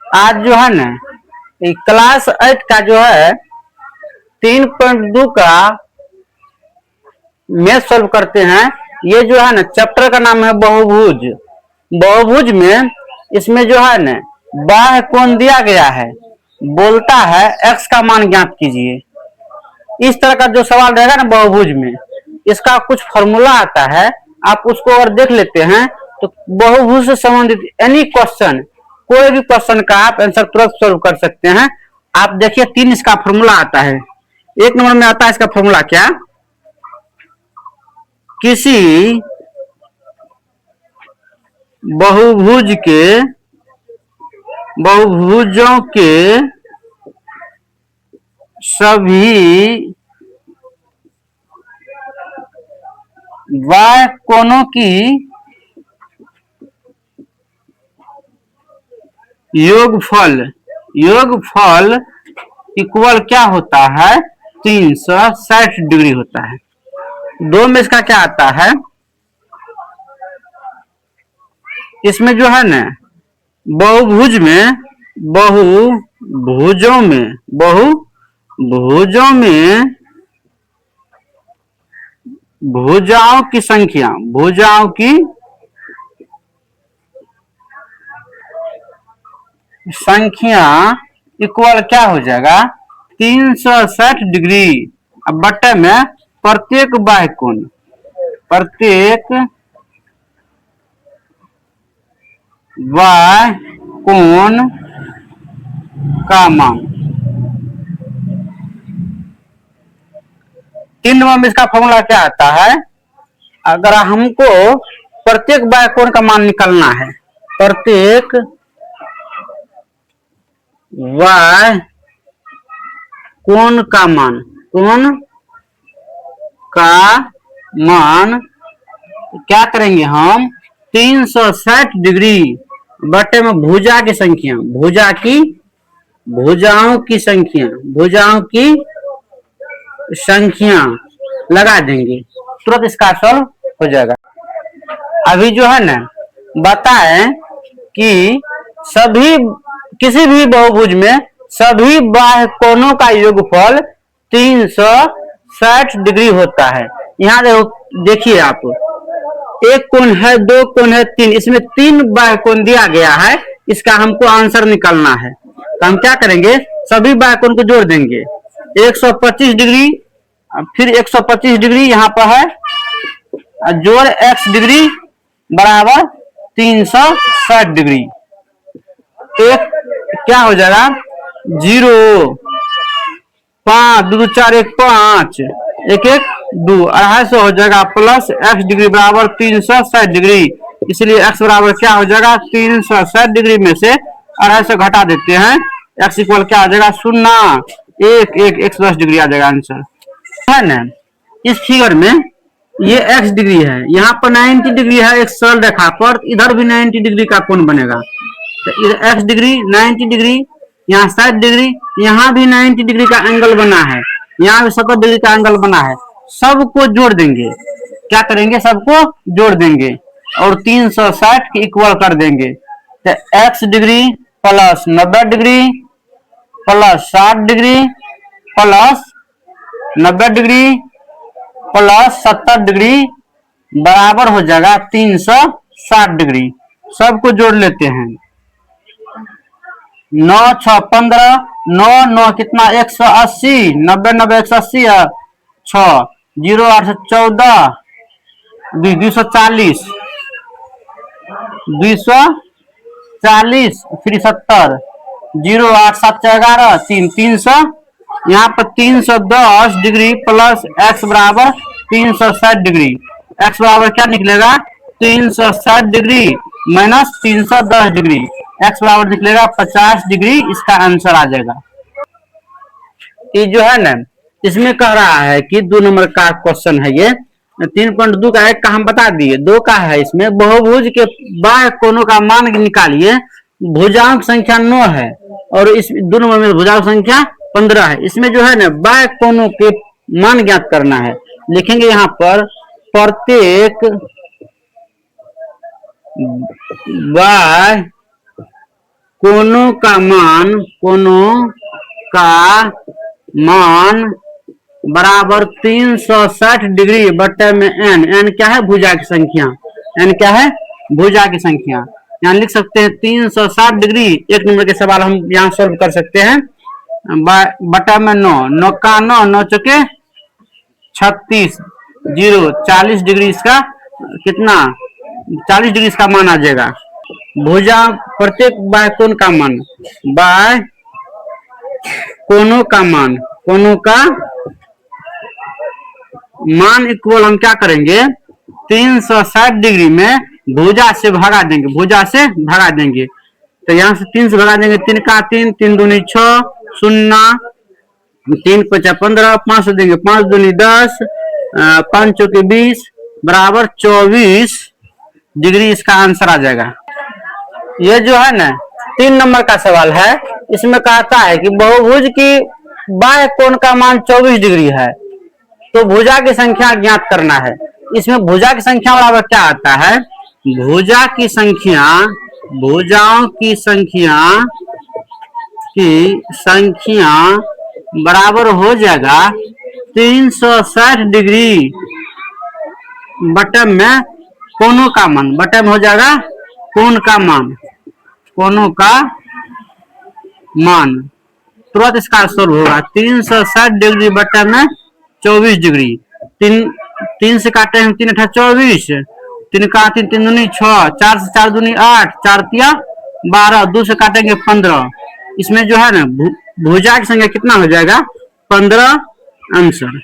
आज जो है ना क्लास 8 का जो है 3.2 का मैथ सॉल्व करते हैं। ये जो है ना चैप्टर का नाम है बहुभुज। बहुभुज में इसमें जो है ना बाह्य कोण दिया गया है, बोलता है x का मान ज्ञात कीजिए। इस तरह का जो सवाल रहेगा ना बहुभुज में, इसका कुछ फॉर्मूला आता है, आप उसको अगर देख लेते हैं तो बहुभुज से संबंधित एनी क्वेश्चन, कोई भी क्वेश्चन का आप आंसर तुरंत सॉल्व कर सकते हैं। आप देखिए 3 इसका फॉर्मूला आता है। 1 नंबर में आता है इसका फॉर्मूला क्या, किसी बहुभुजों के सभी बाह्य कोणों की योगफल इक्वल क्या होता है, 360 डिग्री होता है। 2 में इसका क्या आता है, इसमें जो है ना बहुभुजों में भुजाओं की संख्या इक्वल क्या हो जाएगा, 360 डिग्री। अब बट्टे में प्रत्येक बाह्य कोण का मान। 3 नंबर में इसका फॉर्मूला क्या आता है, अगर हमको प्रत्येक बाह्य कोण का मान निकालना है, प्रत्येक बाह्य कोण का मान क्या करेंगे हम, 360 डिग्री बटे में भुजाओं की संख्या लगा देंगे, तुरंत इसका सॉल्व हो जाएगा। अभी जो है ना बताएं कि किसी भी बहुभुज में सभी बाह्य कोणों का योगफल 360 डिग्री होता है। यहाँ देखिए आप, 1 कोण है, 2 कोण है, 3, इसमें 3 बाह्य कोण दिया गया है। इसका हमको आंसर निकालना है तो हम क्या करेंगे, सभी बाह्य कोण को जोड़ देंगे। 125 डिग्री, फिर 125 डिग्री यहाँ पर है, जोड़ x डिग्री बराबर 360 डिग्री। एक क्या हो जाएगा, 0, 5, 2, 4, 1, 5, 1, 1, 2, 250 हो जाएगा, प्लस x डिग्री बराबर 360 डिग्री। इसलिए x बराबर क्या हो जाएगा, 360 डिग्री में से 250 घटा देते हैं, x इक्वल क्या आ जाएगा, 0, 1, 1, 110 डिग्री आ जाएगा आंसर, है ना। इस फिगर में ये x डिग्री है, यहाँ पर 90 डिग्री है एक सरल रेखा पर, इधर भी 90 डिग्री का कोण बनेगा। तो इधर x डिग्री 90 डिग्री, यहाँ 60 डिग्री, यहाँ भी 90 डिग्री का एंगल बना है, यहाँ भी 70 डिग्री का एंगल बना है। सबको जोड़ देंगे, क्या करेंगे, सबको जोड़ देंगे और 360 के इक्वल कर देंगे। तो x degree plus 90 degree plus 60 degree plus 90 degree plus 70 degree बराबर हो जाएगा 360 डिग्री। सबको जोड़ लेते हैं, 9, 6, 15, 9, 9 कितना 180, 90, 90, 180, 6, 0, 8, 14, 240, 240, फिर 70, 0, 8, 7, 11, 3, 300, यहाँ पर 310 डिग्री प्लस x बराबर 360 डिग्री। x बराबर क्या निकलेगा, 360 डिग्री माइनस 310 डिग्री, x बराबर निकलेगा 50 डिग्री। इसका आंसर आ जाएगा। ये जो है ना इसमें कह रहा है कि 2 नंबर का क्वेश्चन है, ये 3.2 का, 1 का हम बता दिए, 2 का है। इसमें बहुभुज के बाह्य कोणों का मान निकालिए। भुजाओं की संख्या 9 है और इस 2 नंबर में भुजाओं की संख्या 15 है। इसमें जो है ना बाह्य कोणों के मान ज्ञात करना है। लिखेंगे यहाँ पर प्रत्येक बाह्य कोनों का मान बराबर 360 डिग्री बटे में n। n क्या है? भुजा की संख्या। n क्या है? भुजा की संख्या। यहाँ लिख सकते हैं 360 डिग्री। एक नंबर के सवाल हम यहाँ सोल्व कर सकते हैं। बटा में 9, 9 का 9, 9 चौके 36, 0 40 डिग्री इसका कितना? 40 डिग्री इसका मान आ जाएगा। भुजा प्रत्येक बाय कोण का मान, बाय कोनों का मान, कोनों का मान इक्वल हम क्या करेंगे? 360 डिग्री में भुजा से भगा देंगे, भुजा से भगा देंगे। तो यहाँ से 3 से भगा देंगे, 3 का 3, 3 दूनी 6, 0, 3 5 15, 5 से देंगे 5 दूनी 10, 5 चौके 20 बराबर 24 डिग्री इसका आंसर आ जाएगा। ये जो है ना 3 नंबर का सवाल है, इसमें कहता है कि बहुभुज की बाह्य कोण का मान 24 डिग्री है, तो भुजा की संख्या ज्ञात करना है। इसमें भुजा की संख्या बराबर क्या आता है? भुजा की संख्या, भुजाओं की संख्या बराबर हो जाएगा 360 डिग्री बटे में कोनों का मान, बटे में हो जाएगा कोण का मान, कोनों का मान। तुरंत इसका सोल्व होगा। 360 डिग्री बटे में 24 डिग्री। 3 से काटे हैं 3 अठा 24, 3 का 3, 3 दूनी 6, 4 से 4 दूनी 8, 4 तिया 12, 2 से काटेंगे 15। इसमें जो है ना भुजा की संख्या कितना हो जाएगा? 15 आंसर।